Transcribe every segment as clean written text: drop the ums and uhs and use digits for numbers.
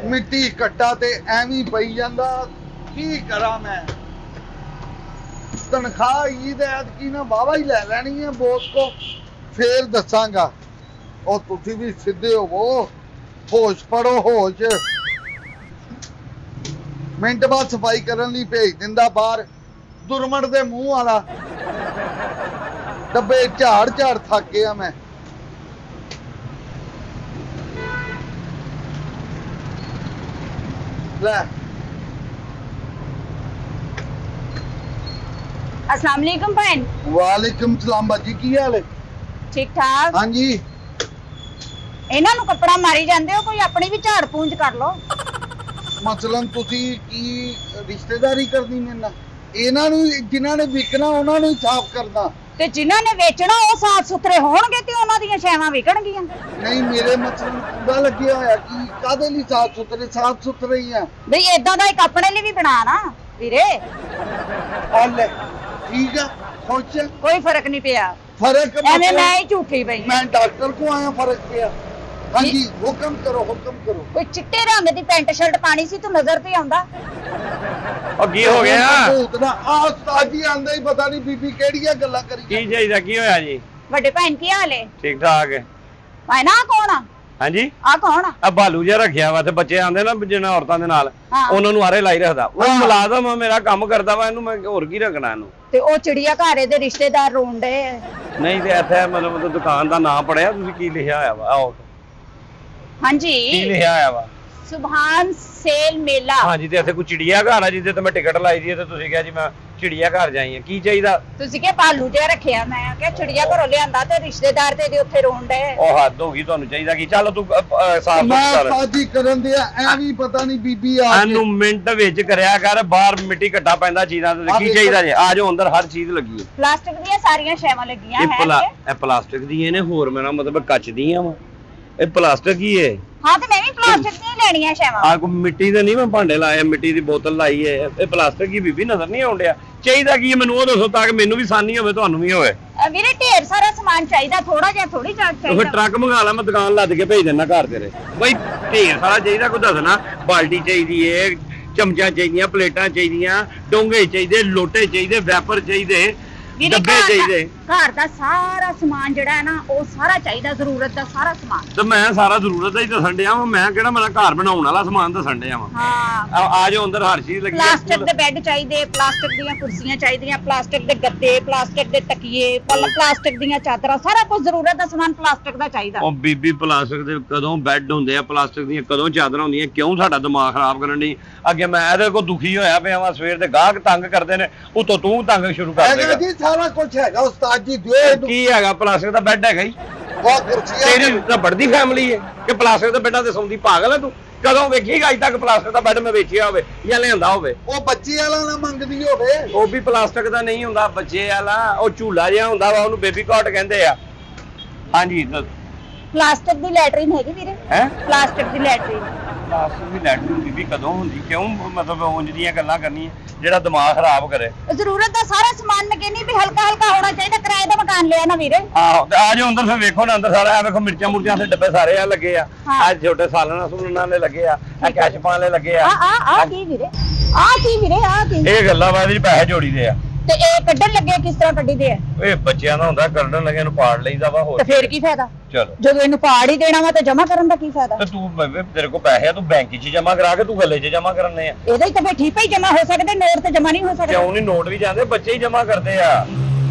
ਮਿੱਟੀ ਘੱਟਾ ਤੇ ਐਵੇਂ ਪਈ ਜਾਂਦਾ। ਕੀ ਕਰਾਂ ਮੈਂ? ਤਨਖਾਹ ਈਦ ਐਤਕੀ ਨਾ ਵਾਵਾ ਹੀ ਲੈ ਲੈਣੀ ਹੈ ਬੋਸ ਕੋ, ਫੇਰ ਦੱਸਾਂਗਾ। ਉਹ ਤੁਸੀਂ ਵੀ ਸਿੱਧੇ ਹੋਵੋ, ਹੋਸ਼ ਪੜੋ ਹੋਸ਼। ਮਿੰਟ ਬਾਅਦ ਸਫਾਈ ਕਰਨ ਲਈ ਭੇਜ ਦਿੰਦਾ ਬਾਹਰ, ਦੁਰਮਣ ਦੇ ਮੂੰਹ ਵਾਲਾ। ਡੱਬੇ ਝਾੜ ਝਾੜ ਥੱਕ ਗਿਆ ਮੈਂ। ਲੈ अस्सलाम वालेकुम बहन। वालेकुम सलाम बाजी, की हाल है? ठीक ठाक। हाँ जी। ਇਹਨਾਂ ਨੂੰ ਕੱਪੜਾ ਮਾਰੀ ਜਾਂਦੇ ਹੋ, ਕੋਈ ਆਪਣੀ ਵੀ ਝਾੜ ਪੂੰਝ ਕਰ ਲਓ। ਮਸਲਨ ਤੁਸੀਂ ਕੀ ਰਿਸ਼ਤੇਦਾਰੀ ਕਰਨੀ ਮੇਰੇ ਨਾਲ? ਇਹਨਾਂ ਨੂੰ ਜਿਨ੍ਹਾਂ ਨੇ ਵਿਕਣਾ ਉਹਨਾਂ ਨੂੰ ਹੀ ਸਾਫ਼ ਕਰਨਾ, ਤੇ ਜਿਨ੍ਹਾਂ ਨੇ ਵੇਚਣਾ ਉਹ ਸਾਫ ਸੁਥਰੇ ਹੋਣਗੇ ਤੇ ਉਹਨਾਂ ਦੀਆਂ ਛੇਵਾਂ ਵਿਕਣਗੀਆਂ। ਨਹੀਂ ਮੇਰੇ ਮਸਲਨ ਪੂਰਾ ਲੱਗਿਆ ਹੋਇਆ ਕਿ ਕਾਦੇ ਲਈ ਸਾਫ਼ ਸੁਥਰੇ ਹੀ ਆ ਬਈ ਏਦਾਂ ਦਾ ਇੱਕ ਆਪਣੇ ਲਈ ਵੀ ਬਣਾ ਨਾ ਵੀਰੇ। ਲੈ ਠੀਕ ਆ, ਖੁਸ਼ ਆ? ਕੋਈ ਫਰਕ ਨਹੀਂ ਪਿਆ। ਫਰਕ ਐਵੇਂ ਮੈਂ ਹੀ ਝੂਠੀ ਪਈ। ਮੈਂ ਡਾਕਟਰ ਕੋ ਆਇਆ, ਫਰਕ ਪਿਆ। हाँ जी, हुक्म करो हुक्म करो। ਕੋਈ ਚਿੱਟੇ ਰੰਗ ਦੀ ਪੈਂਟ ਸ਼ਰਟ ਪਾਣੀ ਸੀ, ਤੂੰ ਨਜ਼ਰ ਤੇ ਆਉਂਦਾ। ਉਹ ਕੀ ਹੋ ਗਿਆ? ਭੂਤਨਾ ਆ ਉਸਤਾਦ ਜੀ ਆਂਦਾ ਹੀ ਪਤਾ ਨਹੀਂ ਬੀਬੀ ਕਿਹੜੀਆਂ ਗੱਲਾਂ ਕਰੀ। ਕੀ ਚਾਹੀਦਾ? ਕੀ ਹੋਇਆ ਜੀ? ਵੱਡੇ ਭੈਣ ਕੀ ਹਾਲ ਹੈ? ਠੀਕ ਠਾਕ ਹੈ। ਭਾਈ ਨਾ ਕੌਣ ਆ? ਹਾਂਜੀ ਆ ਕੌਣ ਆ? ਆ ਬਾਲੂ ਜਿਹਾ ਰੱਖਿਆ ਵਾ ਤੇ ਬੱਚੇ ਆਂਦੇ ਨਾ ਜਿਹਨਾਂ ਔਰਤਾਂ ਦੇ ਨਾਲ, ਹਾਂ। ਉਹਨਾਂ ਨੂੰ ਆਰੇ ਲਾਈ ਰੱਖਦਾ। ਉਹ ਮੁਲਾਜ਼ਮ ਆ, ਮੇਰਾ ਕੰਮ ਕਰਦਾ ਵਾ, ਇਹਨੂੰ ਮੈਂ ਹੋਰ ਕੀ ਰੱਖਣਾ ਇਹਨੂੰ। ਤੇ ਉਹ ਚਿੜੀਆ ਘਾਰੇ ਦੇ ਰਿਸ਼ਤੇਦਾਰ ਰੋਣ ਡਏ ਆ। ਨਹੀਂ ਤੇ ਇੱਥੇ ਮਤਲਬ ਦੁਕਾਨ ਦਾ ਨਾਮ ਪੜਿਆ ਤੁਸੀਂ? ਕੀ ਲਿਖਿਆ ਹੋਇਆ ਵਾ? ਆਓ ਹਾਂਜੀ ਕੀ ਲਿਖਿਆ ਹੋਇਆ ਵਾ? ਸੁਭਾਨ ਸੇਲ ਮੇਲਾ। ਹਾਂਜੀ ਤੇ ਇੱਥੇ ਕੋਈ ਚਿੜੀਆ ਘਰ ਆ ਜਿਹਦੇ ਤੇ ਮੈਂ ਟਿਕਟ ਲਾਈ ਦੀ ਤੇ ਤੁਸੀਂ ਕਿਹਾ ਜੀ ਮੈਂ ਚਿੜੀਆ ਘਰ ਜਾਈ ਆ। ਕੀ ਚਾਹੀਦਾ? ਤੁਸੀਂ ਕਿਹਾ ਭਾਲੂ ਜਿਹਾ ਰੱਖਿਆ, ਮੈਂ ਕਿਹਾ ਚਿੜੀਆ ਘਰੋਂ ਲਿਆਂਦਾ ਤੇ ਰਿਸ਼ਤੇਦਾਰ ਤੇ ਉੱਥੇ ਰੋਣ ਡਏ। ਉਹ ਹੱਦ ਹੋ ਗਈ, ਤੁਹਾਨੂੰ ਚਾਹੀਦਾ ਕੀ? ਚੱਲ ਤੂੰ ਸਾਫ ਮੈਂ ਕਰ। ਸਾਜੀ ਕਰਨ ਦੇ ਐਵੇਂ ਪਤਾ ਨਹੀਂ ਬੀਬੀ ਆ ਇਹਨੂੰ ਮਿੰਟ ਵਿੱਚ ਕਰਿਆ ਕਰ, ਬਾਹਰ ਮਿੱਟੀ ਘੱਟਾ ਪੈਂਦਾ ਚੀਜ਼ਾਂ ਤੇ। ਕੀ ਚਾਹੀਦਾ ਜੀ? ਆ ਜਾਓ ਅੰਦਰ, ਹਰ ਚੀਜ਼ ਲੱਗੀ ਹੈ। ਪਲਾਸਟਿਕ ਦੀਆਂ ਸਾਰੀਆਂ ਸ਼ੈਵਾਂ ਲੱਗੀਆਂ ਇਹ ਪਲਾਸਟਿਕ ਦੀਆਂ ਨੇ, ਹੋਰ ਮੇਰਾ ਮਤਲਬ ਕੱਚ ਦੀਆਂ ਵਾ। ਇਹ ਪਲਾਸਟਿਕ ਹੀ ਹੈ। ਹਾਂ ਤੇ ਮੈਂ ਵੀ ਪਲਾਸਟਿਕ ਦੀਆਂ ਲੈਣੀਆਂ ਸ਼ੈਵਾਂ। ਆ ਕੋ ਮਿੱਟੀ ਦੇ ਨਹੀਂ ਮੈਂ ਭਾਂਡੇ ਲਾਏ, ਮਿੱਟੀ ਦੀ ਬੋਤਲ ਲਾਈ ਹੈ। ਇਹ ਪਲਾਸਟਿਕ ਹੀ ਬੀਬੀ ਨਜ਼ਰ ਨਹੀਂ ਆਉਂਦਿਆ। ਚਾਹੀਦਾ ਕੀ ਹੈ ਮੈਨੂੰ ਉਹ ਦੱਸੋ, ਤਾਂ ਕਿ ਮੈਨੂੰ ਵੀ ਆਸਾਨੀ ਹੋਵੇ ਤੁਹਾਨੂੰ ਵੀ ਹੋਵੇ। ਵੀਰੇ ਢੇਰ ਸਾਰਾ ਸਮਾਨ ਚਾਹੀਦਾ, ਥੋੜਾ ਜਿਹਾ ਥੋੜੀ ਚਾਹੀਦਾ। ਫਿਰ ਟਰੱਕ ਮੰਗਾ ਲਾ, ਮੈਂ ਦੁਕਾਨ ਲੱਦ ਕੇ ਭੇਜ ਦਿੰਦਾ ਘਰ ਤੇਰੇ। ਬਈ ਢੇਰ ਸਾਰਾ ਚਾਹੀਦਾ, ਕੋਈ ਦੱਸਣਾ। ਬਾਲਟੀ ਚਾਹੀਦੀ ਏ, ਚਮਚਾ ਚਾਹੀਦੀਆਂ, ਪਲੇਟਾਂ ਚਾਹੀਦੀਆਂ, ਡੋਂਗੇ ਚਾਹੀਦੇ, ਲੋਟੇ ਚਾਹੀਦੇ, ਵੈਪਰ ਚਾਹੀਦੇ, ਡੱਬੇ ਚਾਹੀਦੇ। ਘਰ ਦਾ ਸਾਰਾ ਸਮਾਨ ਜਿਹੜਾ ਹੈ ਨਾ, ਉਹ ਸਾਰਾ ਚਾਹੀਦਾ, ਜ਼ਰੂਰਤ ਦਾ ਸਾਰਾ ਸਮਾਨ। ਤੇ ਮੈਂ ਸਾਰਾ ਜ਼ਰੂਰਤ ਦਾ ਹੀ ਦੱਸਣ ਡਿਆ ਵਾਂ। ਮੈਂ ਕਿਹੜਾ ਮੇਰਾ ਘਰ ਬਣਾਉਣ ਵਾਲਾ ਸਮਾਨ ਦੱਸਣ ਡਿਆ ਵਾਂ। ਹਾਂ ਆ ਜਾਓ ਅੰਦਰ, ਹਰ ਚੀਜ਼ ਲੱਗੀ ਹੈ। ਪਲਾਸਟਿਕ ਦੇ ਬੈੱਡ ਚਾਹੀਦੇ, ਪਲਾਸਟਿਕ ਦੀਆਂ ਕੁਰਸੀਆਂ ਚਾਹੀਦੀਆਂ, ਪਲਾਸਟਿਕ ਦੇ ਗੱਦੇ, ਪਲਾਸਟਿਕ ਦੇ ਤਕੀਏ, ਪਲਾਸਟਿਕ ਦੀਆਂ ਚਾਦਰਾਂ, ਸਾਰਾ ਕੁਝ ਜ਼ਰੂਰਤ ਦਾ ਸਮਾਨ ਪਲਾਸਟਿਕ ਦਾ ਚਾਹੀਦਾ। ਉਹ ਬੀਬੀ ਪਲਾਸਟਿਕ ਦੇ ਕਦੋਂ ਬੈੱਡ ਹੁੰਦੇ ਆ, ਪਲਾਸਟਿਕ ਦੀਆਂ ਕਦੋਂ ਚਾਦਰਾਂ ਹੁੰਦੀਆਂ? ਕਿਉਂ ਸਾਡਾ ਦਿਮਾਗ ਖਰਾਬ ਕਰਨ ਦੀ? ਅੱਗੇ ਮੈਂ ਇਹਦੇ ਕੋਲ ਦੁਖੀ ਹੋਇਆ ਪਿਆ ਵਾਂ, ਸਵੇਰ ਦੇ ਗਾਹਕ ਤੰਗ ਕਰਦੇ ਨੇ, ਉਤੋਂ ਤੂੰ ਤੰਗ ਸ਼ੁਰੂ ਕਰ ਦੇਗਾ। ਜੀ ਸਾਰਾ ਕੁਝ ਹੈਗਾ ਉਸਤਾਦ ਜੀ, ਦਿਓ। ਕੀ ਹੈਗਾ? ਪਲਾਸਟਿਕ ਦਾ ਬੈੱਡ ਹੈਗਾ ਹੀ। ਬਹੁਤ ਕੁਰਸੀਆਂ ਤੇਰੀ ਤਾਂ ਵੱਡੀ ਫੈਮਿਲੀ ਹੈ ਕਿ ਪਲਾਸਟਿਕ ਦੇ ਬੈੱਡਾਂ ਤੇ ਸੌਂਦੀ? ਪਾਗਲ ਹੈ ਤੂੰ? ਕਦੋਂ ਵੇਖੀਗਾ ਅੱਜ ਤੱਕ ਪਲਾਸਟਿਕ ਦਾ ਬੈੱਡ ਮੈਂ ਵੇਚਿਆ ਹੋਵੇ ਜਾਂ ਲਿਆਂਦਾ ਹੋਵੇ? ਉਹ ਬੱਚੇ ਵਾਲਾ ਨਾ ਮੰਗਦੀ ਹੋਵੇ। ਉਹ ਵੀ ਪਲਾਸਟਿਕ ਦਾ ਨਹੀਂ ਹੁੰਦਾ, ਬੱਚੇ ਵਾਲਾ। ਉਹ ਝੂਲਾ ਜਿਹਾ ਹੁੰਦਾ ਵਾ, ਉਹਨੂੰ ਬੇਬੀ ਕਾਟ ਕਹਿੰਦੇ ਆ। ਹਾਂਜੀ ਪਲਾਸਟਿਕ ਦੀ ਲੈਟਰਿਨ ਹੈਗੀ ਵੀਰੇ? ਹੈ ਪਲਾਸਟਿਕ ਦੀ ਲੈਟਰਿਨ। ਪਲਾਸਟਿਕ ਦੀ ਲੈਟਰਿਨ ਬੀਬੀ ਕਦੋਂ ਹੁੰਦੀ? ਕਿਉਂ ਮਤਲਬ ਉਂਝ ਦੀਆਂ ਗੱਲਾਂ ਕਰਨੀਆਂ ਜਿਹੜਾ ਦਿਮਾਗ ਖਰਾਬ ਕਰੇ? ਜ਼ਰੂਰਤ ਦਾ ਸਾਰਾ ਸਮਾਨ ਮੈਂ ਕਹਿੰਦੀ ਵੀ ਹਲਕਾ ਹਲਕਾ ਹੋਣਾ ਚਾਹੀਦਾ। ਕਿਰਾਏ ਦਾ ਮਕਾਨ ਲਿਆ ਨਾ ਵੀਰੇ। ਆਹੋ ਤੇ ਆ ਜਾਓ ਅੰਦਰ, ਫਿਰ ਵੇਖੋ ਨਾ ਅੰਦਰ ਸਾਰਾ। ਆ ਵੇਖੋ ਮਿਰਚਾਂ ਮੁਰਚਾਂ ਦੇ ਡੱਬੇ ਸਾਰੇ ਆ ਲੱਗੇ ਆ। ਆ ਛੋਟੇ ਸਾਲਣਾ ਸੁਣਨ ਦੇ ਲੱਗੇ ਆ, ਆ ਕੈਸ਼ਪਾਂ ਵਾਲੇ ਲੱਗੇ ਆ। ਆ ਕੀ ਵੀਰੇ? ਆ ਕੀ ਵੀਰੇ? ਆ ਕੀ? ਇਹ ਗੱਲਾਂ ਵਾ ਇਹਦੇ ਚ ਪੈਸੇ ਜੋੜੀਦੇ ਆ। ਤੇ ਇਹ ਕੱਢਣ ਲੱਗੇ ਕਿਸ ਤਰ੍ਹਾਂ ਕੱਢੀਦੇ ਆ? ਇਹ ਬੱਚਿਆਂ ਦਾ ਹੁੰਦਾ, ਕੱਢਣ ਲੱਗੇ ਨੂੰ ਪਾੜ ਲਈਦਾ ਵਾ। ਹੋਰ ਤੇ ਫੇਰ ਕੀ ਫਾਇਦਾ? ਚਲੋ ਜਦੋਂ ਇਹਨੂੰ ਪਾੜ ਹੀ ਦੇਣਾ ਵਾ ਤੇ ਜਮਾ ਕਰਨ ਦਾ ਕੀ ਫਾਇਦਾ? ਤੇ ਤੂੰ ਬੇਬੇ ਤੇਰੇ ਕੋਲ ਪੈਸੇ ਆ, ਤੂੰ ਬੈਂਕ 'ਚ ਜਮਾ ਕਰਾ ਕੇ ਤੂੰ ਗੱਲੇ 'ਚ ਜਮਾ ਕਰਨੇ ਆ। ਇਹਦਾ ਹੀ ਤਾਂ ਫੇਰ ਠੀਕ ਹੀ ਜਮਾ ਹੋ ਸਕਦੇ, ਨੋਟ ਤੇ ਜਮਾ ਨਹੀਂ ਹੋ ਸਕਦੇ। ਕਿਉਂ ਨਹੀਂ? ਨੋਟ ਵੀ ਜਾਂਦੇ, ਬੱਚੇ ਹੀ ਜਮਾ ਕਰਦੇ ਆ।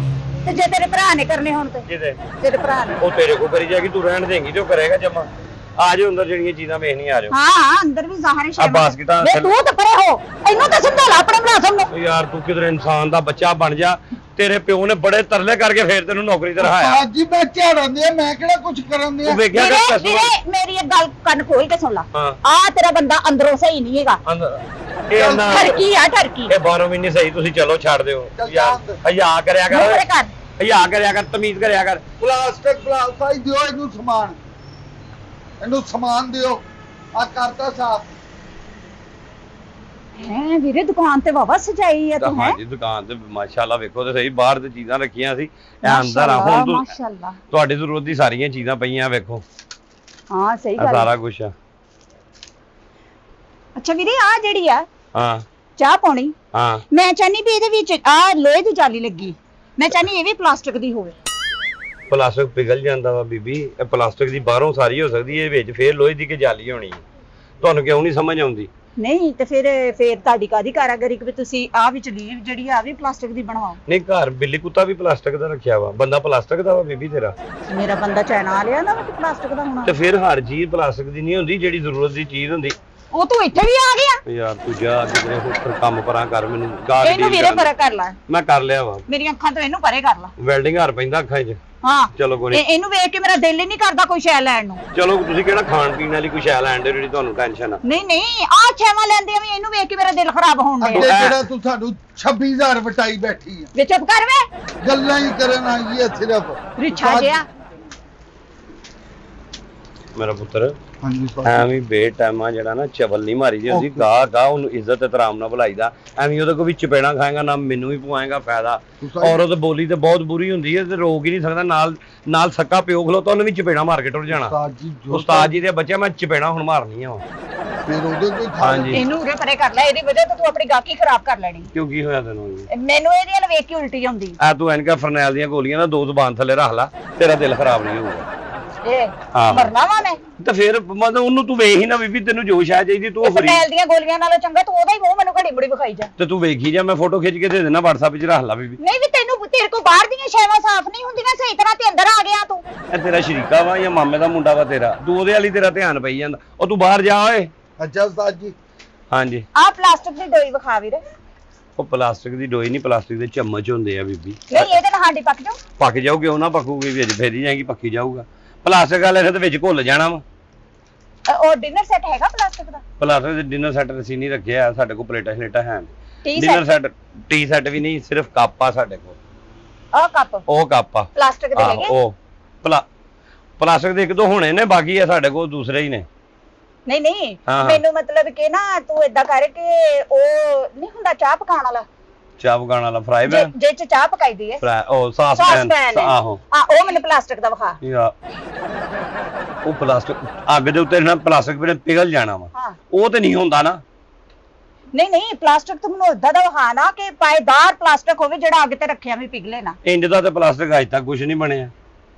ਤੇ ਜੇ ਤੇਰੇ ਭਰਾ ਨੇ ਕਰਨੇ ਹੋਣ ਤੇ? ਕਿਤੇ ਤੇਰੇ ਭਰਾ ਨੇ। ਉਹ ਤੇਰੇ ਕੋਲ ਕਰੀ ਜਾਏਗੀ, ਤੂੰ ਰਹਿਣ ਦੇਂਗੀ ਤੇ ਉਹ ਕਰੇਗਾ ਜਮਾ। ਆ ਜਾਓ ਅੰਦਰ, ਜਿਹੜੀਆਂ ਚੀਜ਼ਾਂ ਵੇਖਣੀਆਂ ਆ ਜਾਓ। ਹਾਂ ਅੰਦਰ ਵੀ ਜ਼ਾਹਰ ਹੈ। ਆ ਬਾਸਕਿਟਾਂ ਵੇ ਤੂੰ ਤਾਂ ਪਰੇ ਹੋ, ਇਹਨੂੰ ਤਾਂ ਸਮਝਾ ਆਪਣੇ ਮੁਲਾਜ਼ਮ ਨੂੰ। ਯਾਰ ਤੂੰ ਕਿਧਰ ਇਨਸਾਨ ਦਾ ਬੱਚਾ ਬਣ ਜਾ। ਤੇਰੇ ਪਿਓ ਨੇ ਬੜੇ ਤਰਲੇ ਕਰਕੇ ਫੇਰ ਤੈਨੂੰ ਨੌਕਰੀ ਤੇ ਰਹਾਇਆ। ਉਸਤਾਦ ਜੀ ਮੈਂ ਝਾੜਨ ਦੇ, ਮੈਂ ਕਿਹੜਾ ਕੁਝ ਕਰਨ ਦੇ। ਤੂੰ ਵੇਖਿਆ ਵੀਰੇ ਕਰ ਵੀਰੇ ਮੇਰੀ ਇੱਕ ਗੱਲ ਕੰਨ ਖੋਲ ਕੇ ਸੁਣ ਲਾ। ਹਾਂ। ਆ ਤੇਰਾ ਬੰਦਾ ਅੰਦਰੋਂ ਸਹੀ ਨਹੀਂ ਹੈਗਾ। ਇਹ ਨਾ ਠਰਕੀ ਆ ਠਰਕੀ। ਇਹ ਬਾਹਰੋਂ ਵੀ ਨਹੀਂ ਸਹੀ, ਤੁਸੀਂ ਚਲੋ ਛੱਡ ਦਿਓ ਯਾਰ। ਹਯਾ ਕਰਿਆ ਨੌਕਰੀ ਕਰ, ਕਰ। ਹਯਾ ਕਰਿਆ ਕਰ, ਤਮੀਜ਼ ਕਰਿਆ ਕਰ। ਪਲਾਸਟਿਕ ਦਿਓ ਇਹਨੂੰ ਸਮਾਨ, ਇਹਨੂੰ ਸਮਾਨ ਦਿਓ। ਆ ਕਰਤਾ ਸਾਫ। ਹੈ ਵੀਰੇ ਦੁਕਾਨ ਤੇ ਵਾਵਾ ਸਜਾਈ ਆ ਤੂੰ। ਹੈ ਹਾਂਜੀ ਦੁਕਾਨ ਤੇ ਮਾਸ਼ਾਅੱਲਾ ਵੇਖੋ ਤੇ ਸਹੀ, ਬਾਹਰ ਤੇ ਚੀਜ਼ਾਂ ਰੱਖੀਆਂ ਸੀ, ਇਹ ਅੰਦਰ ਆ ਹੁਣ ਤੂੰ ਮਾਸ਼ਾਅੱਲਾ ਤੁਹਾਡੀ ਜ਼ਰੂਰਤ ਦੀ ਸਾਰੀਆਂ ਚੀਜ਼ਾਂ ਪਈਆਂ ਵੇਖੋ। ਹਾਂ ਸਹੀ ਆ ਗੱਲ। ਸਾਰਾ ਕੁਝ ਆ। ਅੱਛਾ ਵੀਰੇ ਆ ਜਿਹੜੀ ਆ ਹਾਂ ਚਾਹ ਪਾਉਣੀ ਹਾਂ ਮੈਂ ਚਾਹਨੀ ਵੀ ਇਹਦੇ ਵਿੱਚ ਆ ਲੋਹੇ ਦੀ ਜਾਲੀ ਲੱਗੀ ਮੈਂ ਚਾਹਨੀ ਇਹ ਵੀ ਪਲਾਸਟਿਕ ਦੀ ਹੋਵੇ ਪਲਾਸਟਿਕ ਪਿਘਲ ਜਾਂਦਾ ਵਾ ਬੀਬੀ ਇਹ ਪਲਾਸਟਿਕ ਦੀ ਬਾਹਰੋਂ ਸਾਰੀ ਹੋ ਸਕਦੀ ਹੈ ਵਿੱਚ ਫੇਰ ਲੋਹੇ ਦੀ ਕਿ ਜਾਲੀ ਹੋਣੀ ਹੈ ਤੁਹਾਨੂੰ ਕਿਉਂ ਨਹੀਂ ਸਮਝ ਆਉਂਦੀ ਨਹੀਂ ਤੇ ਫਿਰ ਤੁਹਾਡੀ ਕਾਦੀ ਕਾਰਾਗਰੀ ਕਿ ਤੁਸੀਂ ਆ ਵਿੱਚ ਲੀਵ ਜਿਹੜੀ ਆ ਵੀ ਪਲਾਸਟਿਕ ਦੀ ਬਣਵਾਓ ਨਹੀਂ ਘਰ ਬਿੱਲੀ ਕੁੱਤਾ ਵੀ ਪਲਾਸਟਿਕ ਦਾ ਰੱਖਿਆ ਵਾ ਬੰਦਾ ਪਲਾਸਟਿਕ ਦਾ ਵਾ ਬੀਬੀ ਤੇਰਾ ਮੇਰਾ ਬੰਦਾ ਚਾਈਨਾ ਲਿਆ ਨਾ ਪਲਾਸਟਿਕ ਦਾ ਹੋਣਾ ਤੇ ਫਿਰ ਹਰ ਚੀਜ਼ ਪਲਾਸਟਿਕ ਦੀ ਨਹੀਂ ਹੁੰਦੀ ਜਿਹੜੀ ਜ਼ਰੂਰਤ ਦੀ ਚੀਜ਼ ਹੁੰਦੀ ਉਹ ਤੂੰ ਇੱਥੇ ਵੀ ਆ ਗਿਆ ਯਾਰ ਤੂੰ ਜਾ ਕਿਤੇ ਹੋਰ ਕੰਮ ਪਰਾਂ ਕਰ ਮੈਨੂੰ ਗਾਹ ਇਹਨੂੰ ਵੀਰੇ ਪਰੇ ਕਰ ਲੈ ਮੈਂ ਕਰ ਲਿਆ ਵਾ ਮੇਰੀਆਂ ਅੱਖਾਂ ਤੋਂ ਇਹਨੂੰ ਪਰੇ ਕਰ ਲੈ ਵੈਲਡਿੰਗ ਹਾਰ ਪੈਂਦਾ ਅੱਖਾਂ 'ਚ ਹਾਂ ਚਲੋ ਕੋਈ ਨਹੀਂ ਇਹਨੂੰ ਵੇਖ ਕੇ ਮੇਰਾ ਦਿਲ ਹੀ ਨਹੀਂ ਕਰਦਾ ਕੋਈ ਸ਼ੈ ਲੈਣ ਨੂੰ ਚਲੋ ਤੁਸੀਂ ਕਿਹੜਾ ਖਾਣ ਪੀਣ ਵਾਲੀ ਕੋਈ ਸ਼ੈ ਲੈਣ ਦੇ ਜਿਹੜੀ ਤੁਹਾਨੂੰ ਟੈਨਸ਼ਨ ਆ ਨਹੀਂ ਆ ਛੇਵਾਂ ਲੈਂਦੇ ਆ ਵੀ ਇਹਨੂੰ ਵੇਖ ਕੇ ਮੇਰਾ ਦਿਲ ਖਰਾਬ ਹੋਣ ਅੱਗੇ ਡਿਆ ਜਿਹੜਾ ਤੂੰ ਸਾਨੂੰ 26000 ਵਟਾਈ ਬੈਠੀ ਆ ਵੇ ਚੁੱਪ ਕਰ ਵੇ ਗੱਲਾਂ ਹੀ ਕਰਨ ਆਈ ਹੈ ਸਿਰਫ ਰਿਛਾ ਗਿਆ ਮੇਰਾ ਪੁੱਤਰ ਹਾਂਜੀ ਐਵੇਂ ਬੇਟਾਈਮਾ ਜਿਹੜਾ ਨਾ ਚਵਲ ਨਹੀਂ ਮਾਰੀ ਦੀ ਹੁੰਦੀ ਗਾਹ ਗਾਹ ਉਹਨੂੰ ਇੱਜ਼ਤ ਤੇ ਇਤਰਾਮ ਨਾਲ ਬੁਲਾਈਦਾ ਐਵੇਂ ਉਹਦੇ ਕੋਲ ਵੀ ਚਪੇੜਾਂ ਖਾਏਗਾ ਨਾ ਮੈਨੂੰ ਵੀ ਪਵਾਏਗਾ ਫਾਇਦਾ ਔਰ ਉਹ ਤੇ ਬੋਲੀ ਤੇ ਬਹੁਤ ਬੁਰੀ ਹੁੰਦੀ ਹੈ ਤੇ ਰੋਕ ਹੀ ਨਹੀਂ ਸਕਦਾ ਨਾਲ ਸੱਕਾ ਪਿਓ ਖਲੋ ਤਾਂ ਉਹਨੂੰ ਵੀ ਚਪੇੜਾਂ ਮਾਰ ਕੇ ਟੁਰ ਜਾਣਾ ਉਸਤਾਦ ਜੀ ਦੇ ਬੱਚੇ ਮੈਂ ਚਪੇੜਾਂ ਹੁਣ ਮਾਰਨੀਆਂ ਵਾ ਫਿਰ ਉਹਦੇ ਕੋਈ ਹਾਂਜੀ ਇਹਨੂੰ ਉਰੇ ਪਰੇ ਕਰ ਲੈ ਇਹਦੀ ਵਜ੍ਹਾ ਤੋਂ ਤੂੰ ਆਪਣੀ ਗਾਹਕੀ ਖਰਾਬ ਕਰ ਲੈਣੀ ਕਿਉਂ ਕੀ ਹੋਇਆ ਤੈਨੂੰ ਮੈਨੂੰ ਇਹਦੇ ਨਾਲ ਵੇਖ ਕੇ ਉਲਟੀ ਆਉਂਦੀ ਆ ਤੂੰ ਐਨਕਾ ਫਰਨੈਲ ਦੀਆਂ ਗੋਲੀਆਂ ਨਾ 2 ਜ਼ਬਾਨ ਥੱਲੇ ਰੱਖ ਲੈ ਤੇਰਾ ਦਿਲ ਖਰਾਬ ਨਹੀਂ ਹੋਊਗਾ ਇਹ ਮਰਨਾ ਵਾ ਮੈਂ ਤੇ ਫਿਰ ਮਤਲਬ ਉਹਨੂੰ ਤੂੰ ਵੇਖ ਹੀ ਨਾ ਬੀਬੀ ਤੈਨੂੰ ਜੋਸ਼ ਆ ਚਾਹੀਦੀ ਤੂੰ ਫਰੀ ਫਰਨੈਲ ਦੀਆਂ ਗੋਲੀਆਂ ਨਾਲੋਂ ਚੰਗਾ ਤੂੰ ਉਹਦਾ ਹੀ ਮੂੰਹ ਮੈਨੂੰ ਘੜੀ ਮੁੜੀ ਵਿਖਾਈ ਜਾ ਤੇ ਤੂੰ ਵੇਖੀ ਜਾ ਮੈਂ ਫੋਟੋ ਖਿੱਚ ਕੇ ਦੇ ਦੇਣਾ WhatsApp 'ਚ ਰੱਖ ਲੈ ਬੀਬੀ ਨਹੀਂ ਵੀ ਤੇਰੇ ਕੋਲ ਬਾਹਰ ਦੀਆਂ ਸ਼ੈਵਾਂ ਸਾਫ਼ ਨਹੀਂ ਹੁੰਦੀਆਂ ਸਹੀ ਤਰ੍ਹਾਂ ਤੇ ਅੰਦਰ ਆ ਗਿਆ ਤੂੰ ਇਹ ਤੇਰਾ ਸ਼ਰੀਕਾ ਵਾ ਜਾਂ ਮਾਮੇ ਦਾ ਮੁੰਡਾ ਵਾ ਤੇਰਾ ਤੂੰ ਉਹਦੇ ਵਾਲੀ ਤੇਰਾ ਧਿਆਨ ਪਈ ਜਾਂਦਾ ਉਹ ਤੂੰ ਬਾਹਰ ਜਾ ਓਏ ਅੱਛਾ ਉਸਤਾਦ ਜੀ ਹਾਂਜੀ ਆਹ ਪਲਾਸਟਿਕ ਦੀ ਡੋਈ ਵਿਖਾ ਵੀਰੇ ਉਹ ਪਲਾਸਟਿਕ ਦੀ ਡੋਈ ਨਹੀਂ ਪਲਾਸਟਿਕ ਦੇ ਚਮਚ ਹੁੰਦੇ ਆ ਬੀਬੀ ਨਹੀਂ ਇਹਦੇ ਨਾਲ ਹਾਂਡੀ ਪੱਕ ਜਾਓ ਪੱਕ ਜਾਊ ਕਿਉਂ ਨਾ ਪੱਕੂਗੀ ਵਿੱਚ ਫੇਰੀ ਜਾਏਗੀ ਪੱਕੀ ਜਾਊਗਾ ਪਲਾਸਟਿਕ ਵਾਲੇ ਦੇ ਵਿੱਚ ਘੁੱਲ ਜਾਣਾ ਵਾ ਉਹ ਡਿਨਰ ਸੈੱਟ ਹੈਗਾ ਪਲਾਸਟਿਕ ਦਾ ਪਲਾਸਟਿਕ ਦੇ ਡਿਨਰ ਸੈੱਟ ਅਸੀਂ ਨਹੀਂ ਰੱਖਿਆ ਸਾਡੇ ਕੋਲ ਪਲੇਟਾਂ ਸ਼ਲੇਟਾਂ ਹੈ tea dinner set tea set ਵੀ ਨਹੀਂ ਸਿਰਫ ਕੱਪ ਆ ਸਾਡੇ ਕੋਲ ਆਹ ਕੱਪ ਉਹ ਕੱਪ ਆ ਪਲਾਸਟਿਕ ਦੇ ਹੈਗੇ ਉਹ ਪਲਾਸਟਿਕ ਦੇ ਇੱਕ ਦੋ ਹੋਣੇ ਨੇ ਬਾਕੀ ਆ ਸਾਡੇ ਕੋਲ ਦੂਸਰੇ ਹੀ ਨੇ ਨਹੀਂ ਹਾਂ। ਮੈਨੂੰ ਮਤਲਬ ਕਿ ਨਾ ਤੂੰ ਏਦਾਂ ਕਰ ਕਿ ਉਹ ਨਹੀਂ ਹੁੰਦਾ ਚਾਹ ਪਕਾਉਣ ਵਾਲਾ ਚਾਹ ਪਕਾਉਣ ਵਾਲਾ ਫਰਾਈ ਪੈਨ ਜੇ ਚ ਚਾਹ ਪਕਾਈਦੀ ਹੈ ਉਹ ਸਾਸ ਪੈਨ ਪੈਨ ਆਹੋ ਉਹ ਮੈਨੂੰ ਪਲਾਸਟਿਕ ਦਾ ਵਿਖਾ ਯਾ ਉਹ ਪਲਾਸਟਿਕ ਅੱਗ ਦੇ ਉੱਤੇ ਨਾ ਪਲਾਸਟਿਕ ਵੀ ਪਿਘਲ ਜਾਣਾ ਵਾ ਹਾਂ ਉਹ ਤੇ ਨਹੀਂ ਹੁੰਦਾ ਨਾ ਨਹੀਂ ਪਲਾਸਟਿਕ ਤਾਂ ਮੈਨੂੰ ਏਦਾਂ ਦਾ ਵਿਖਾ ਨਾ ਕਿ ਪਾਏਦਾਰ ਪਲਾਸਟਿਕ ਹੋਵੇ ਜਿਹੜਾ ਅੱਗ ਤੇ ਰੱਖਿਆ ਵੀ ਪਿਘਲੇ ਨਾ ਇੰਜ ਦਾ ਤੇ ਪਲਾਸਟਿਕ ਅਜੇ ਤੱਕ ਕੁਝ ਨਹੀਂ ਬਣਿਆ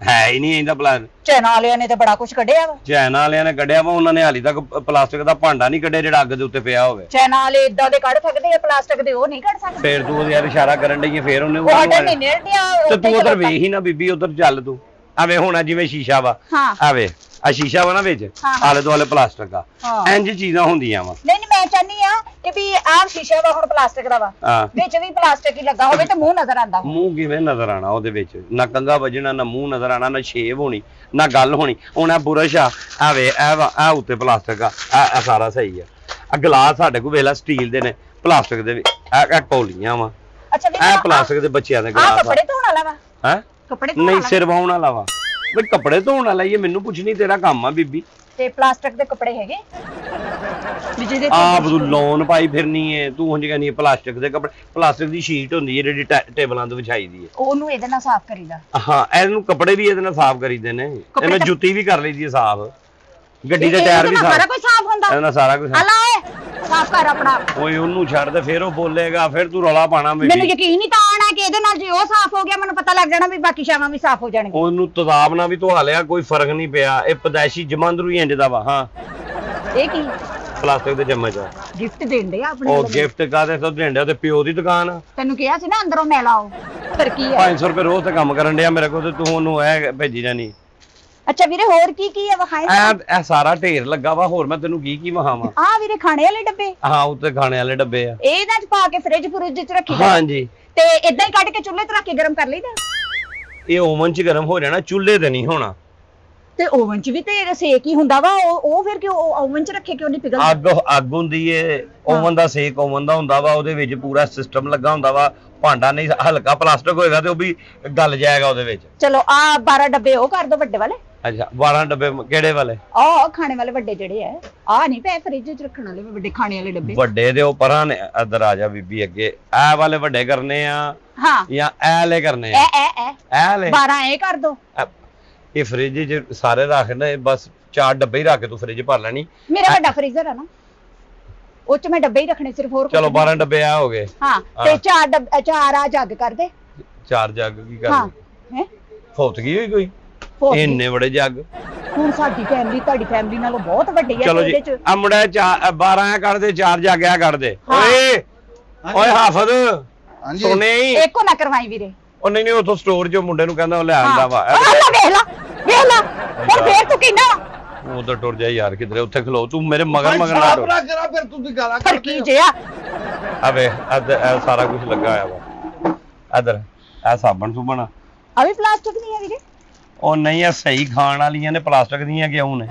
ਹੈ ਹੀ ਨਹੀਂ ਇਹਦਾ ਪਲਾਸਟਿਕ ਚਾਈਨਾ ਵਾਲਿਆਂ ਨੇ ਤਾਂ ਬੜਾ ਕੁਝ ਕੱਢਿਆ ਵਾ ਚਾਈਨਾ ਵਾਲਿਆਂ ਨੇ ਕੱਢਿਆ ਵਾ ਉਹਨਾਂ ਨੇ ਹਾਲੀ ਤੱਕ ਪਲਾਸਟਿਕ ਦਾ ਭਾਂਡਾ ਨਹੀਂ ਕੱਢਿਆ ਜਿਹੜਾ ਅੱਗ ਦੇ ਉੱਤੇ ਪਿਆ ਹੋਵੇ ਚਾਈਨਾ ਵਾਲੇ ਏਦਾਂ ਦੇ ਕੱਢ ਸਕਦੇ ਆ ਪਲਾਸਟਿਕ ਦੇ ਉਹ ਨਹੀਂ ਕੱਢ ਸਕਦੇ ਫੇਰ ਤੂੰ ਉਹਦੇ ਯਾਰ ਇਸ਼ਾਰਾ ਕਰਨ ਡਈ ਫੇਰ ਉਹਨੇ ਉਹ ਸਾਡਾ ਨਹੀਂ ਨਿਰਦਿਆ ਤੇ ਤੂੰ ਉਧਰ ਵੇਖ ਹੀ ਨਾ ਬੀਬੀ ਉਧਰ ਚੱਲ ਤੂੰ ਆਵੇ ਹੁਣ ਜਿਵੇਂ ਸ਼ੀਸ਼ਾ ਵਾ ਹਾਂ ਆਵੇ ਆ ਸ਼ੀਸ਼ਾ ਵਾ ਨਾ ਵਿੱਚ ਆਲੇ ਦੁਆਲੇ ਪਲਾਸਟਿਕ ਆ ਇੰਜ ਚੀਜ਼ਾਂ ਹੁੰਦੀਆਂ ਵਾ ਨਹੀਂ ਮੈਂ ਚਾਹਨੀ ਆ ਕਿ ਵੀ ਆਹ ਸ਼ੀਸ਼ਾ ਵਾ ਹੁਣ ਪਲਾਸਟਿਕ ਦਾ ਵਾ ਹਾਂ ਵਿੱਚ ਵੀ ਪਲਾਸਟਿਕ ਹੀ ਲੱਗਾ ਹੋਵੇ ਤੇ ਮੂੰਹ ਨਜ਼ਰ ਆਂਦਾ ਮੂੰਹ ਕਿਵੇਂ ਨਜ਼ਰ ਆਣਾ ਉਹਦੇ ਵਿੱਚ ਨਾ ਕੰਗਾ ਵੱਜਣਾ ਨਾ ਮੂੰਹ ਨਜ਼ਰ ਆਣਾ ਨਾ ਛੇਵ ਹੋਣੀ ਨਾ ਗੱਲ ਹੋਣੀ ਹੁਣ ਆ ਬੁਰਸ਼ ਆ ਆਵੇ ਆ ਉੱਤੇ ਪਲਾਸਟਿਕ ਆ ਆ ਸਾਰਾ ਸਹੀ ਆ ਆ ਗਲਾਸ ਸਾਡੇ ਕੋਲ ਵੇਲਾ ਸਟੀਲ ਦੇ ਨੇ ਪਲਾਸਟਿਕ ਦੇ ਆ ਕੌਲੀਆਂ ਵਾ ਅੱਛਾ ਵੀ ਆ ਪਲਾਸਟਿਕ ਦੇ ਬੱਚਿਆਂ ਦੇ ਆ ਗਲਾਸ ਕੱਪੜੇ ਧੋਣ ਵਾਲਾ ਵਾ ਹੈ ਕੱਪੜੇ ਧੋਣ ਨਹੀਂ ਵਾਲਾ ਸਿਰ ਵਾਉਣ ਵਾਲਾ ਵਾ ਬਈ ਕੱਪੜੇ ਧੋਣ ਵਾਲਾ ਇਹ ਮੈਨੂੰ ਪੁੱਛ ਨਹੀਂ ਤੇਰਾ ਕੰਮ ਆ ਬੀਬੀ ਤੇ ਪਲਾਸਟਿਕ ਦੇ ਕੱਪੜੇ ਹੈਗੇ ਵੀ ਜਿਹਦੇ ਆਪ ਤੂੰ ਲੋਨ ਪਾਈ ਫਿਰਨੀ ਏ ਤੂੰ ਉਂਝ ਕਹਿੰਦੀ ਪਲਾਸਟਿਕ ਦੇ ਕੱਪੜੇ ਪਲਾਸਟਿਕ ਦੀ ਸ਼ੀਟ ਹੁੰਦੀ ਏ ਜਿਹੜੀ ਟੇਬਲਾਂ ਤੇ ਵਿਛਾਈ ਦੀ ਏ ਉਹਨੂੰ ਇਹਦੇ ਨਾਲ ਸਾਫ਼ ਕਰੀਦਾ ਹਾਂ ਇਹਨੂੰ ਕੱਪੜੇ ਵੀ ਇਹਦੇ ਨਾਲ ਸਾਫ਼ ਕਰੀਦੇ ਨੇ ਇਹਨੂੰ ਜੁੱਤੀ ਵੀ ਕਰ ਲਈਦੀ ਏ ਸਾਫ਼ ਗੱਡੀ ਦੇ ਟਾਇਰ ਵੀ ਸਾਰਾ ਕੁਝ ਸਾਫ਼ ਹੁੰਦਾ ਇਹਦੇ ਨਾਲ ਸਾਰਾ ਕੁਝ ਹਲਾ ਏ ਸਾਫ਼ ਕਰ ਆਪਣਾ ਓਏ ਉਹਨੂੰ ਛੱਡ ਦੇ ਫਿਰ ਉਹ ਬੋਲੇਗਾ ਫਿਰ ਤੂੰ ਰੌਲਾ ਪਾਣਾ ਮੈਨੂੰ ਯਕੀਨ ਹੀ ਤਾਂ ਆਣਾ ਕਿ ਇਹਦੇ ਨਾਲ ਜੇ ਉਹ ਸਾਫ਼ ਹੋ ਗਿਆ ਮੈਨੂੰ ਪਤਾ ਲੱਗ ਜਾਣਾ ਵੀ ਬਾਕੀ ਸ਼ਾਵਾਂ ਵੀ ਸਾਫ਼ ਹੋ ਜਾਣਗੀਆਂ ਉਹਨੂੰ ਤਦਾਬ ਨਾਲ ਵੀ ਧਵਾ ਲਿਆ ਕੋਈ ਫਰਕ ਨਹੀਂ ਪਿਆ ਇਹ ਪਦਾਇਸ਼ੀ ਜਮਾਂਦਰੂ ਹੀ ਇੰਜ ਦਾ ਵਾ ਹਾਂ ਇਹ ਕੀ ਪਲਾਸਟਿਕ ਦੇ ਚਮਚ ਆ ਗਿਫਟ ਦੇਂਦੇ ਆ ਆਪਣੇ ਉਹ ਗਿਫਟ ਕਾਦੇ ਤੋਂ ਦੇਂਦੇ ਤੇ ਪਿਓ ਦੀ ਦੁਕਾਨ ਆ ਤੈਨੂੰ ਕਿਹਾ ਸੀ ਨਾ ਅੰਦਰੋਂ ਮੈਂ ਲਾਓ ਫਿਰ ਕੀ ਹੈ 500 ਰੁਪਏ ਰੋਜ਼ ਤੇ ਕੰਮ ਕਰਨ ਡਿਆ ਮੇਰੇ ਕੋਲ ਤੇ ਤੂੰ ਉਹਨੂੰ ਇਹ ਭੇਜੀ ਜਾਨੀ ਅੱਛਾ ਵੀਰੇ ਹੋਰ ਕੀ ਕੀ ਹੈ ਵਿਖਾਏ ਇਹ ਸਾਰਾ ਢੇਰ ਲੱਗਾ ਵਾ ਹੋਰ ਮੈਂ ਤੈਨੂੰ ਕੀ ਵਿਖਾਵਾਂ ਆ ਵੀਰੇ ਖਾਣੇ ਵਾਲੇ ਡੱਬੇ ਹਾਂ ਉੱਤੇ ਖਾਣੇ ਵਾਲੇ ਡੱਬੇ ਆ ਇਹਨਾਂ ਚ ਪਾ ਕੇ ਫ੍ਰਿਜ ਚ ਰੱਖੀ ਜਾ ਹਾਂਜੀ ਤੇ ਇਦਾਂ ਹੀ ਕੱਢ ਕੇ ਚੁੱਲ੍ਹੇ ਤੇ ਰੱਖ ਕੇ ਗਰਮ ਕਰ ਲਈਦਾ ਇਹ ਓਵਨ 'ਚ ਗਰਮ ਹੋ ਜਾਣਾ ਚੁੱਲ੍ਹੇ ਤੇ ਨਹੀਂ ਹੋਣਾ ਤੇ ਓਵਨ ਚ ਵੀ ਤੇ ਸੇਕ ਹੀ ਹੁੰਦਾ ਵਾ ਉਹ ਫਿਰ ਕਿਉਂ ਓਵਨ ਚ ਰੱਖੇ ਕਿਉਂ ਨਹੀਂ ਪਿਘਲਦਾ ਅੱਗ ਹੁੰਦੀ ਏ ਓਵਨ ਦਾ ਸੇਕ ਓਵਨ ਦਾ ਹੁੰਦਾ ਵਾ ਉਹਦੇ ਵਿੱਚ ਪੂਰਾ ਸਿਸਟਮ ਲੱਗਾ ਹੁੰਦਾ ਵਾ ਭਾਂਡਾ ਨਹੀਂ ਹਲਕਾ ਪਲਾਸਟਿਕ ਹੋਏਗਾ ਤੇ ਉਹ ਵੀ ਗਲ ਜਾਏਗਾ ਉਹਦੇ ਵਿੱਚ ਚਲੋ ਆ 12 ਡੱਬੇ ਉਹ ਕਰ ਦੋ ਵੱਡੇ ਵਾਲੇ ਅੱਛਾ 12 ਡੱਬੇ ਕਿਹੜੇ ਵਾਲੇ ਆਹ ਖਾਣੇ ਵਾਲੇ ਵੱਡੇ ਜਿਹੜੇ ਆ ਨਹੀਂ ਪਏ ਫ੍ਰਿਜ ਚ ਰੱਖਣ ਵਾਲੇ ਵੱਡੇ ਖਾਣੇ ਵਾਲੇ ਡੱਬੇ ਵੱਡੇ ਦੇ ਉਹ ਪਰਾਂ ਨੇ ਇੱਧਰ ਆ ਜਾ ਬੀਬੀ ਅੱਗੇ ਇਹ ਵਾਲੇ ਵੱਡੇ ਕਰਨੇ ਆ ਹਾਂ ਜਾਂ ਇਹ ਵਾਲੇ ਕਰਨੇ ਆ ਇਹ ਵਾਲੇ 12 ਇਹ ਕਰ ਦੋ ਇਹ ਫ੍ਰਿਜ 'ਚ ਸਾਰੇ ਰੱਖਣੇ ਬਸ 4 ਡੱਬੇ ਹੀ ਰੱਖ ਕੇ ਤੂੰ ਫ੍ਰਿਜ ਭਰ ਲੈਣੀ ਮੇਰਾ ਵੱਡਾ ਫ੍ਰੀਜ਼ਰ ਆ ਨਾ ਉਹ ਚ ਮੈਂ ਡੱਬੇ ਹੀ ਰੱਖਣੇ ਸਿਰਫ, ਹੋਰ ਚਲੋ ਕੁਛ ਨਹੀਂ। 12 ਡੱਬੇ ਆ ਹੋ ਗਏ। ਹਾਂ ਤੇ ਚਾਰ ਆ ਜੱਗ ਕਰ ਦੇ। 4 ਜੱਗ ਕੀ ਹਾਂ ਕਰਦੇ? ਹੈ ਫੋਤ ਗਈ ਹੋਈ ਕੋਈ? ਫੋਟ ਗਈ। ਇੰਨੇ ਬੜੇ ਜੱਗ? ਹੁਣ ਸਾਡੀ ਫੈਮਿਲੀ ਤੁਹਾਡੀ ਫੈਮਿਲੀ ਨਾਲੋਂ ਬਹੁਤ ਵੱਡੀ ਹੈ। ਚਲੋ ਜੀ ਇਹਦੇ ਚ ਆ ਮੁੰਡਾ 12 ਆ ਕੱਢ ਦੇ, 4 ਜੱਗ ਆ ਕੱਢ ਦੇ। ਹਾਂ। ਓਏ ਹਾਫਿਜ਼ ਹਾਂਜੀ ਸੋਨੇ ਇੱਕੋ ਨਾ ਕਰਵਾਈ ਵੀਰੇ। ਉਹ ਨਹੀਂ ਉਥੋਂ ਸਟੋਰ ਚੋਂ ਮੁੰਡੇ ਨੂੰ ਕਹਿੰਦਾ ਉਹ ਲੈ ਆਂਦਾ ਵਾ। ਵੇਖ ਲਾ ਹੁਣ ਫੇਰ ਤੂੰ ਕਿੰਨਾ ਉਧਰ ਟੁਰ ਜਾ ਯਾਰ, ਕਿਧਰੇ ਉੱਥੇ ਖਲੋ ਤੂੰ ਮੇਰੇ ਮਗਰ ਨਾ ਸਾਫ ਟੁਰ। ਨਾ ਕਰਾ ਫਿਰ ਤੁਸੀਂ ਗਾਲਾਂ ਪਰ ਕੱਢਦੇ ਕੀ ਹੋ। ਜਿਆ ਅਬੇ ਇਹ ਸਾਰਾ ਕੁਝ ਲੱਗਾ ਹੋਇਆ ਵਾ ਇਧਰ। ਇਹ ਸਾਬਣ ਸੁਬਣ ਆ ਵੀ ਪਲਾਸਟਿਕ ਨਹੀਂ ਹੈ ਵੀਰੇ? ਉਹ ਨਹੀਂ ਆ, ਸਹੀ ਖਾਣ ਵਾਲੀਆਂ ਨੇ, ਪਲਾਸਟਿਕ ਦੀਆਂ ਕਿਉਂ ਨੇ?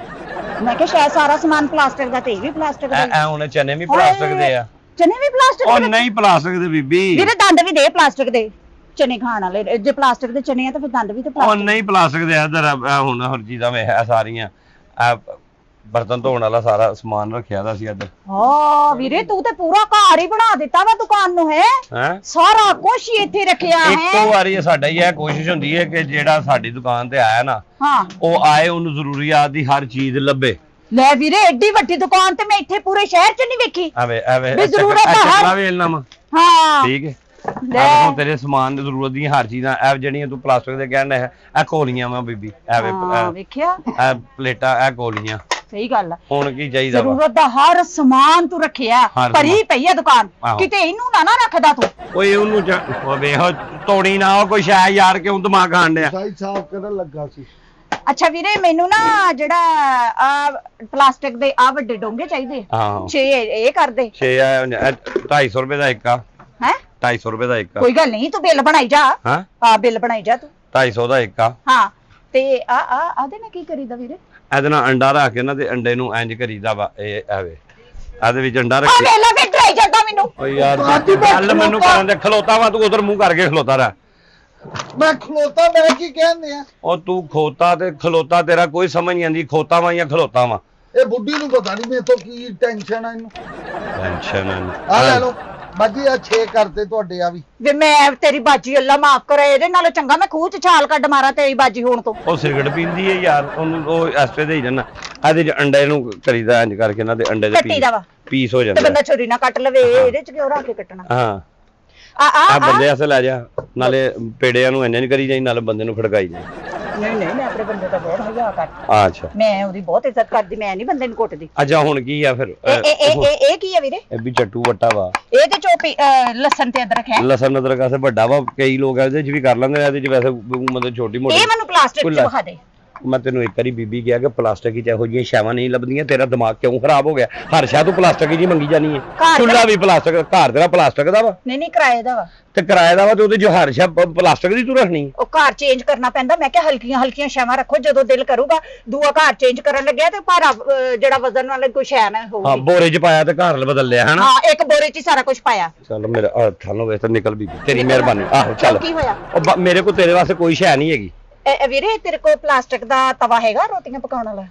ਮੈਂ ਕਿਹਾ ਸ਼ਾਇਦ ਸਾਰਾ ਸਮਾਨ ਪਲਾਸਟਿਕ ਦਾ ਤੇ ਇਹ ਵੀ ਪਲਾਸਟਿਕ ਦਾ ਹੀ। ਐ ਹੁਣ ਚਨੇ ਵੀ ਪਲਾਸਟਿਕ ਦੇ ਆ। ਚਨੇ ਵੀ ਪਲਾਸਟਿਕ ਉਹ ਦੇ? ਨਹੀਂ ਪਲਾਸਟਿਕ ਦੇ ਬੀਬੀ। ਵੀਰੇ ਦੰਦ ਵੀ ਦੇ ਪਲਾਸਟਿਕ ਦੇ, ਚਨੇ ਖਾਣ ਵਾਲੇ। ਜੇ ਪਲਾਸਟਿਕ ਦੇ ਚਨੇ ਆ ਤਾਂ ਫਿਰ ਦੰਦ ਵੀ ਤੇ ਉਹ ਪਲਾਸਟਿਕ। ਨਹੀਂ ਪਲਾਸਟਿਕ ਦੇ ਇਧਰ ਹੁਣ ਹਰ ਚੀਜ਼ਾਂ ਵੇ ਹੈ ਸਾਰੀਆਂ। ਬਰਤਨ ਧੋਣ ਵਾਲਾ ਸਾਰਾ ਸਮਾਨ ਰੱਖਿਆ ਦਾ ਸੀ ਇੱਧਰ। ਹਾਂ ਵੀਰੇ ਤੂੰ ਤੇ ਪੂਰਾ ਘਰ ਹੀ ਬਣਾ ਦਿੱਤਾ ਵਾ ਦੁਕਾਨ ਨੂੰ। ਹੈ ਹੈ ਸਾਰਾ ਕੁਝ ਹੀ ਇੱਥੇ ਰੱਖਿਆ ਇੱਕੋ ਹੈ। ਵਾਰੀ ਸਾਡਾ ਹੀ ਇਹ ਕੋਸ਼ਿਸ਼ ਹੁੰਦੀ ਹੈ ਕਿ ਜਿਹੜਾ ਸਾਡੀ ਦੁਕਾਨ ਤੇ ਆਇਆ ਨਾ, ਹਾਂ ਉਹ ਆਏ ਉਹਨੂੰ ਜ਼ਰੂਰੀਆਤ ਦੀ ਹਰ ਚੀਜ਼ ਲੱਭੇ। ਲੈ ਵੀਰੇ ਐਡੀ ਵੱਡੀ ਦੁਕਾਨ ਤੇ ਮੈਂ ਇੱਥੇ ਪੂਰੇ ਸ਼ਹਿਰ 'ਚ ਨਹੀਂ ਵੇਖੀ। ਐਵੇਂ ਐਵੇਂ ਵੀ ਜ਼ਰੂਰਤ ਹੈ। ਚੱਕਲਾ ਵੇਲਣਾ ਵਾ। ਹਾਂ ਠੀਕ ਹੈ। ਲੈ ਹੁਣ ਤੇਰੇ ਸਮਾਨ ਦੀ ਜ਼ਰੂਰਤ ਦੀਆਂ ਹਰ ਚੀਜ਼ਾਂ ਇਹ ਜਿਹੜੀਆਂ ਤੂੰ ਪਲਾਸਟਿਕ ਦੇ ਕਹਿਣ ਹੈ, ਇਹ ਕੋਲੀਆਂ ਵਾ ਬੀਬੀ। ਐਵੇਂ ਹਾਂ ਵੇਖਿਆ ਇਹ ਪਲੇਟਾਂ, ਇਹ ਕੋਲੀਆਂ। ਸਹੀ ਗੱਲ ਆ। ਹੁਣ ਕੀ ਚਾਹੀਦਾ ਵਾ? ਜ਼ਰੂਰਤ ਦਾ ਹਰ ਸਮਾਨ ਤੂੰ ਰੱਖਿਆ, ਹਰ ਭਰੀ ਸਮਾਨ। ਪਈ ਆ ਦੁਕਾਨ। ਆਹੋ। ਕਿਤੇ ਇਹਨੂੰ ਨਾ ਰੱਖਦਾ ਤੂੰ। ਓਏ ਉਹਨੂੰ ਉਹ ਵੇਖੋ ਤੋੜੀ ਨਾ ਉਹ ਕੋਈ ਸ਼ੈ ਯਾਰ, ਕਿਉਂ ਦਿਮਾਗ ਖਾਣ ਡਿਆ? ਸਾਈ ਸਾਫ ਕਰਨ ਲੱਗਾ ਸੀ। ਅੱਛਾ ਵੀਰੇ ਮੈਨੂੰ ਨਾ ਜਿਹੜਾ ਆ ਪਲਾਸਟਿਕ ਦੇ ਆ ਵੱਡੇ ਡੋਂਗੇ ਚਾਹੀਦੇ। ਹਾਂ 6 ਇਹ ਕਰ ਦੇ। 6 250 ਰੁਪਏ ਦਾ ਇੱਕ ਆ। ਹੈ 250 ਰੁਪਏ ਦਾ ਇੱਕ ਆ। ਕੋਈ ਗੱਲ ਨਹੀਂ ਤੂੰ ਬਿੱਲ ਬਣਾਈ ਜਾ। ਹਾਂ ਹਾਂ ਬਿੱਲ ਬਣਾਈ ਜਾ ਤੂੰ। 250 ਦਾ ਇੱਕ ਆ। ਹਾਂ ਤੇ ਆਦੇ ਨਾਲ ਕੀ ਕਰੀਦਾ ਵੀਰੇ? ਇਹਦੇ ਨਾਲ ਅੰਡਾ ਰੱਖ ਕੇ ਨਾ ਤੇ ਅੰਡੇ ਨੂੰ ਇੰਜ ਕਰੀਦਾ ਵਾ। ਇਹ ਐਵੇਂ ਇਹਦੇ ਵਿੱਚ ਅੰਡਾ ਆ ਰੱਖੀ। ਵੇਲਾ ਵੀ ਡਰਾਈ ਜਾਂਦਾ ਮੈਨੂੰ। ਓ ਯਾਰ ਗੱਲ ਮੈਨੂੰ ਕਰਨ ਦੇ, ਖਲੋਤਾ ਵਾ ਤੂੰ ਉਧਰ ਮੂੰਹ ਕਰਕੇ ਖਲੋਤਾ ਰਹਿ। ਮੈਂ ਖਲੋਤਾ, ਮੈਂ ਕੀ ਕਹਿੰਦੇ ਆ? ਉਹ ਤੂੰ ਖੋਤਾ ਤੇ ਖਲੋਤਾ ਤੇਰਾ ਕੋਈ ਸਮਝ ਨਹੀਂ ਆਂਦੀ। ਖੋਤਾ ਵਾ ਜਾਂ ਖਲੋਤਾ ਵਾ? ਇਹ ਬੁੱਢੀ ਨੂੰ ਪਤਾ ਨਹੀਂ ਮੇਰੇ ਤੋਂ ਕੀ ਟੈਨਸ਼ਨ ਆ ਇਹਨੂੰ। ਟੈਨਸ਼ਨ ਆ ਲੈ ਲਓ ਬਾਜੀ, ਆ 6 ਕਰਦੇ ਤੁਹਾਡੇ ਆ ਵੀ। ਵੇ ਮੈਂ ਤੇਰੀ ਬਾਜੀ ਅੱਲਾ ਮਾਫ ਕਰੇ, ਇਹਦੇ ਨਾਲੋਂ ਚੰਗਾ ਮੈਂ ਖੂਹ 'ਚ ਛਾਲ ਕੱਢ ਮਾਰਾਂ ਤੇਰੀ ਬਾਜੀ ਹੋਣ ਤੋਂ। ਉਹ ਸਿਗਰਟ ਪੀਂਦੀ ਹੈ ਯਾਰ, ਉਹਨੂੰ ਉਹ ਐਸਟੇ ਦੇ ਹੀ ਜਾਣਾ। ਇਹਦੇ ਚ ਅੰਡੇ ਨੂੰ ਕਰੀਦਾ ਇੰਜ ਕਰਕੇ ਨਾ ਤੇ ਅੰਡੇ ਦੇ ਕੱਟੀ ਦਾ ਵਾ ਪੀਸ ਹੋ ਤੇ ਜਾਂਦੇ। ਬੰਦਾ ਛੁਰੀ ਨਾਲ ਕੱਟ ਲਵੇ। ਇਹਦੇ 'ਚ ਕਿਉਂ ਰੱਖ ਕੇ ਕੱਟਣਾ? ਹਾਂ ਆ ਬੰਦੇ ਐਸੇ ਲੈ ਜਾ, ਨਾਲੇ ਪੇੜਿਆਂ ਨੂੰ ਇੰਨੇ ਨਹੀਂ ਕਰੀ ਜਾਈ, ਨਾਲੇ ਬੰਦੇ ਨੂੰ ਖੜਕਾਈ ਜਾਈ। ਨਹੀਂ ਮੈਂ ਆਪਣੇ ਬੰਦੇ ਦਾ ਬਹੁਤ ਹਯਾ ਕਰਦੀ। ਅੱਛਾ ਮੈਂ ਉਹਦੀ ਬਹੁਤ ਇੱਜ਼ਤ ਕਰਦੀ, ਮੈਂ ਨਹੀਂ ਬੰਦੇ ਨੂੰ ਕੁੱਟਦੀ। ਅੱਛਾ ਹੁਣ ਕੀ ਆ ਫਿਰ? ਇਹ ਕੀ ਹੈ ਵੀਰੇ? ਇਹ ਵੀ ਚੱਟੂ ਵੱਟਾ ਵਾ। ਇਹਦੇ ਚੋਂ ਲਸਣ ਤੇ ਅਦਰਕ ਹੈ। ਲਸਣ ਅਦਰਕ ਆਸੇ ਵੱਡਾ ਵਾ। ਕਈ ਲੋਕ ਇਹਦੇ ਚ ਵੀ ਕਰ ਲੈਂਦੇ ਨੇ, ਇਹਦੇ ਚ ਵੈਸੇ ਮਤਲਬ ਛੋਟੀ ਮੋਟੀ। ਇਹ ਮੈਨੂੰ ਪਲਾਸਟਿਕ 'ਚ ਵਿਖਾ ਦੇ। ਮੈਂ ਤੈਨੂੰ ਇੱਕ ਵਾਰੀ ਬੀਬੀ ਕਿਹਾ ਕਿ ਪਲਾਸਟਿਕ ਚ ਇਹੋ ਜਿਹੀਆਂ ਸ਼ੈਵਾਂ ਨਹੀਂ ਲੱਭਦੀਆਂ। ਤੇਰਾ ਦਿਮਾਗ ਕਿਉਂ ਖਰਾਬ ਹੋ ਗਿਆ? ਹਰ ਸ਼ੈ ਤੂੰ ਪਲਾਸਟਿਕ ਹੀ ਮੰਗੀ ਜਾਨੀ ਹੈ। ਚੁੱਲ੍ਹਾ ਵੀ ਪਲਾਸਟਿਕ, ਘਰ ਤੇਰਾ ਪਲਾਸਟਿਕ ਦਾ ਵਾ ਨਹੀਂ ਕਿਰਾਏ ਦਾ ਵਾ। ਤੇ ਕਿਰਾਏ ਦਾ ਵਾ, ਤੇ ਉਹਦੇ ਚ ਹਰ ਸ਼ੈ ਪਲਾਸਟਿਕ ਦੀ ਤੂੰ ਰੱਖਣੀ। ਉਹ ਘਰ ਚੇਂਜ ਕਰਨਾ ਪੈਂਦਾ। ਮੈਂ ਕਿਹਾ ਹਲਕੀਆਂ ਸ਼ੈਵਾਂ ਰੱਖੋ, ਜਦੋਂ ਦਿਲ ਕਰੂਗਾ ਦੂਆ ਘਰ ਚੇਂਜ ਕਰਨ ਲੱਗਿਆ ਤੇ ਭਾਰਾ ਜਿਹੜਾ ਵਜ਼ਨ ਵਾਲਾ ਕੋਈ ਸ਼ੈ ਨਾ ਹਾਂ ਹੋਊਗੀ। ਬੋਰੇ ਚ ਪਾਇਆ ਤੇ ਘਰ ਬਦਲ ਲਿਆ ਹਨਾ। ਹਾਂ ਇੱਕ ਬੋਰੇ 'ਚ ਹੀ ਸਾਰਾ ਕੁਝ ਪਾਇਆ। ਚੱਲ ਮੇਰਾ ਠਾਨੋ ਵੇ ਤੇ ਨਿਕਲ ਬੀਬੀ, ਤੇਰੀ ਮਿਹਰਬਾਨੀ। ਆਹੋ ਚੱਲ। ਕੀ ਹੋਇਆ? ਉਹ ਮੇਰੇ ਕੋਲ ਤੇਰੇ ਵਾਸਤੇ ਕੋਈ ਸ਼ੈ ਨਹੀਂ ਹੈਗੀ। ਵੀਰੇ ਤੇਰੇ ਕੋਲ ਪਲਾਸਟਿਕ ਦਾ ਤਵਾ ਹੈਗਾ ਰੋਟੀਆਂ ਪਕਾਉਣ ਵਾਲਾ?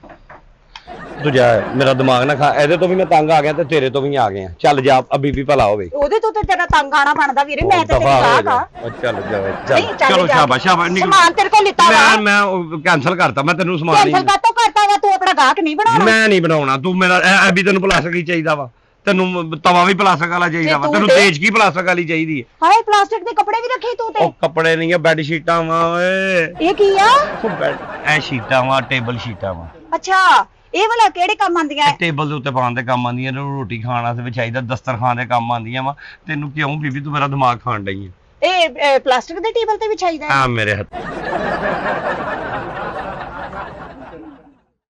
ਤੂੰ ਜਾ, ਮੇਰਾ ਦਿਮਾਗ ਨਾ ਖਾ। ਇਹਦੇ ਤੋਂ ਵੀ ਮੈਂ ਤੰਗ ਆ ਗਿਆ ਤੇ ਤੇਰੇ ਤੋਂ ਵੀ ਆ ਗਿਆ। ਚੱਲ ਜਾ, ਬੀਬੀ ਭਲਾ ਹੋਵੇ। ਉਹਦੇ ਤੋਂ ਤੇ ਤੇਰਾ ਤੰਗ ਆਣਾ ਬਣਦਾ ਵੀਰੇ। ਮੈਂ ਤਾਂ ਤੇਰੀ ਦਫ਼ਾ ਹੋ ਗਾਹਕ ਜਾ। ਆ। ਉਹ ਚੱਲ ਜਾ ਨਹੀਂ, ਚੱਲ। ਚੱਲ ਚਲੋ ਜਾ। ਸ਼ਾਬਾਸ਼ ਸ਼ਾਬਾਸ਼ ਨਿਕਲ। ਸਮਾਨ ਤੇਰੇ ਕੋਲ ਲਿੱਤਾ ਵਾ। ਮੈਂ ਕੈਨਸਲ ਕਰਤਾ। ਮੈਂ ਤੈਨੂੰ ਸਮਾਨ ਕੈਂਸਲ ਕਾਤੋਂ ਕਰਤਾ ਵਾ? ਤੂੰ ਆਪਣਾ ਗਾਹਕ ਨਹੀਂ ਬਣਾਉਣਾ। ਮੈਂ ਨਹੀਂ ਬਣਾਉਣਾ। ਤੂੰ ਮੇਰਾ ਇਹ ਵੀ ਤੈਨੂੰ ਪਲਾਸਟਿਕ ਹੀ ਚਾਹੀਦਾ ਵਾ। ਤੈਨੂੰ ਤਵਾ ਵੀ ਪਲਾਸਟਿਕ ਵਾਲਾ ਚਾਹੀਦਾ ਵਾ। ਤੂੰ ਤੈਨੂੰ ਤੇ- ਤੇਜ ਕੀ ਪਲਾਸਟਿਕ ਵਾਲੀ ਚਾਹੀਦੀ ਹੈ? ਹਾਏ ਪਲਾਸਟਿਕ ਦੇ ਕੱਪੜੇ ਵੀ ਰੱਖੇ ਤੂੰ ਤੇ। ਉਹ ਕੱਪੜੇ ਨਹੀਂ ਆ, ਬੈੱਡ ਸ਼ੀਟਾਂ ਵਾ ਓਏ। ਇਹ ਕੀ ਆ? ਇਹ ਸ਼ੀਟਾਂ ਵਾ, ਟੇਬਲ ਸ਼ੀਟਾਂ ਵਾ। ਅੱਛਾ ਇਹ ਵਾਲਾ ਕਿਹੜੇ ਕੰਮ ਆਂਦੀਆਂ? ਟੇਬਲ ਦੇ ਉੱਤੇ ਪਾਉਣ ਦੇ ਕੰਮ ਆਉਂਦੀਆਂ ਨੇ, ਰੋਟੀ ਖਾਣ ਵਾਸਤੇ ਵਿਛਾਈਦਾ, ਦਸਤਰਖਾਨ ਦੇ ਕੰਮ ਆਉਂਦੀਆਂ ਵਾ। ਤੈਨੂੰ ਕਿਉਂ ਬੀਬੀ ਤੂੰ ਮੇਰਾ ਦਿਮਾਗ ਖਾਣ ਡਈ ਹੈ? ਇਹ ਪਲਾਸਟਿਕ ਦੇ ਟੇਬਲ ਤੇ ਵਿਛਾਈਦਾ ਹੈ? ਆ ਮੇਰੇ ਹੱਥ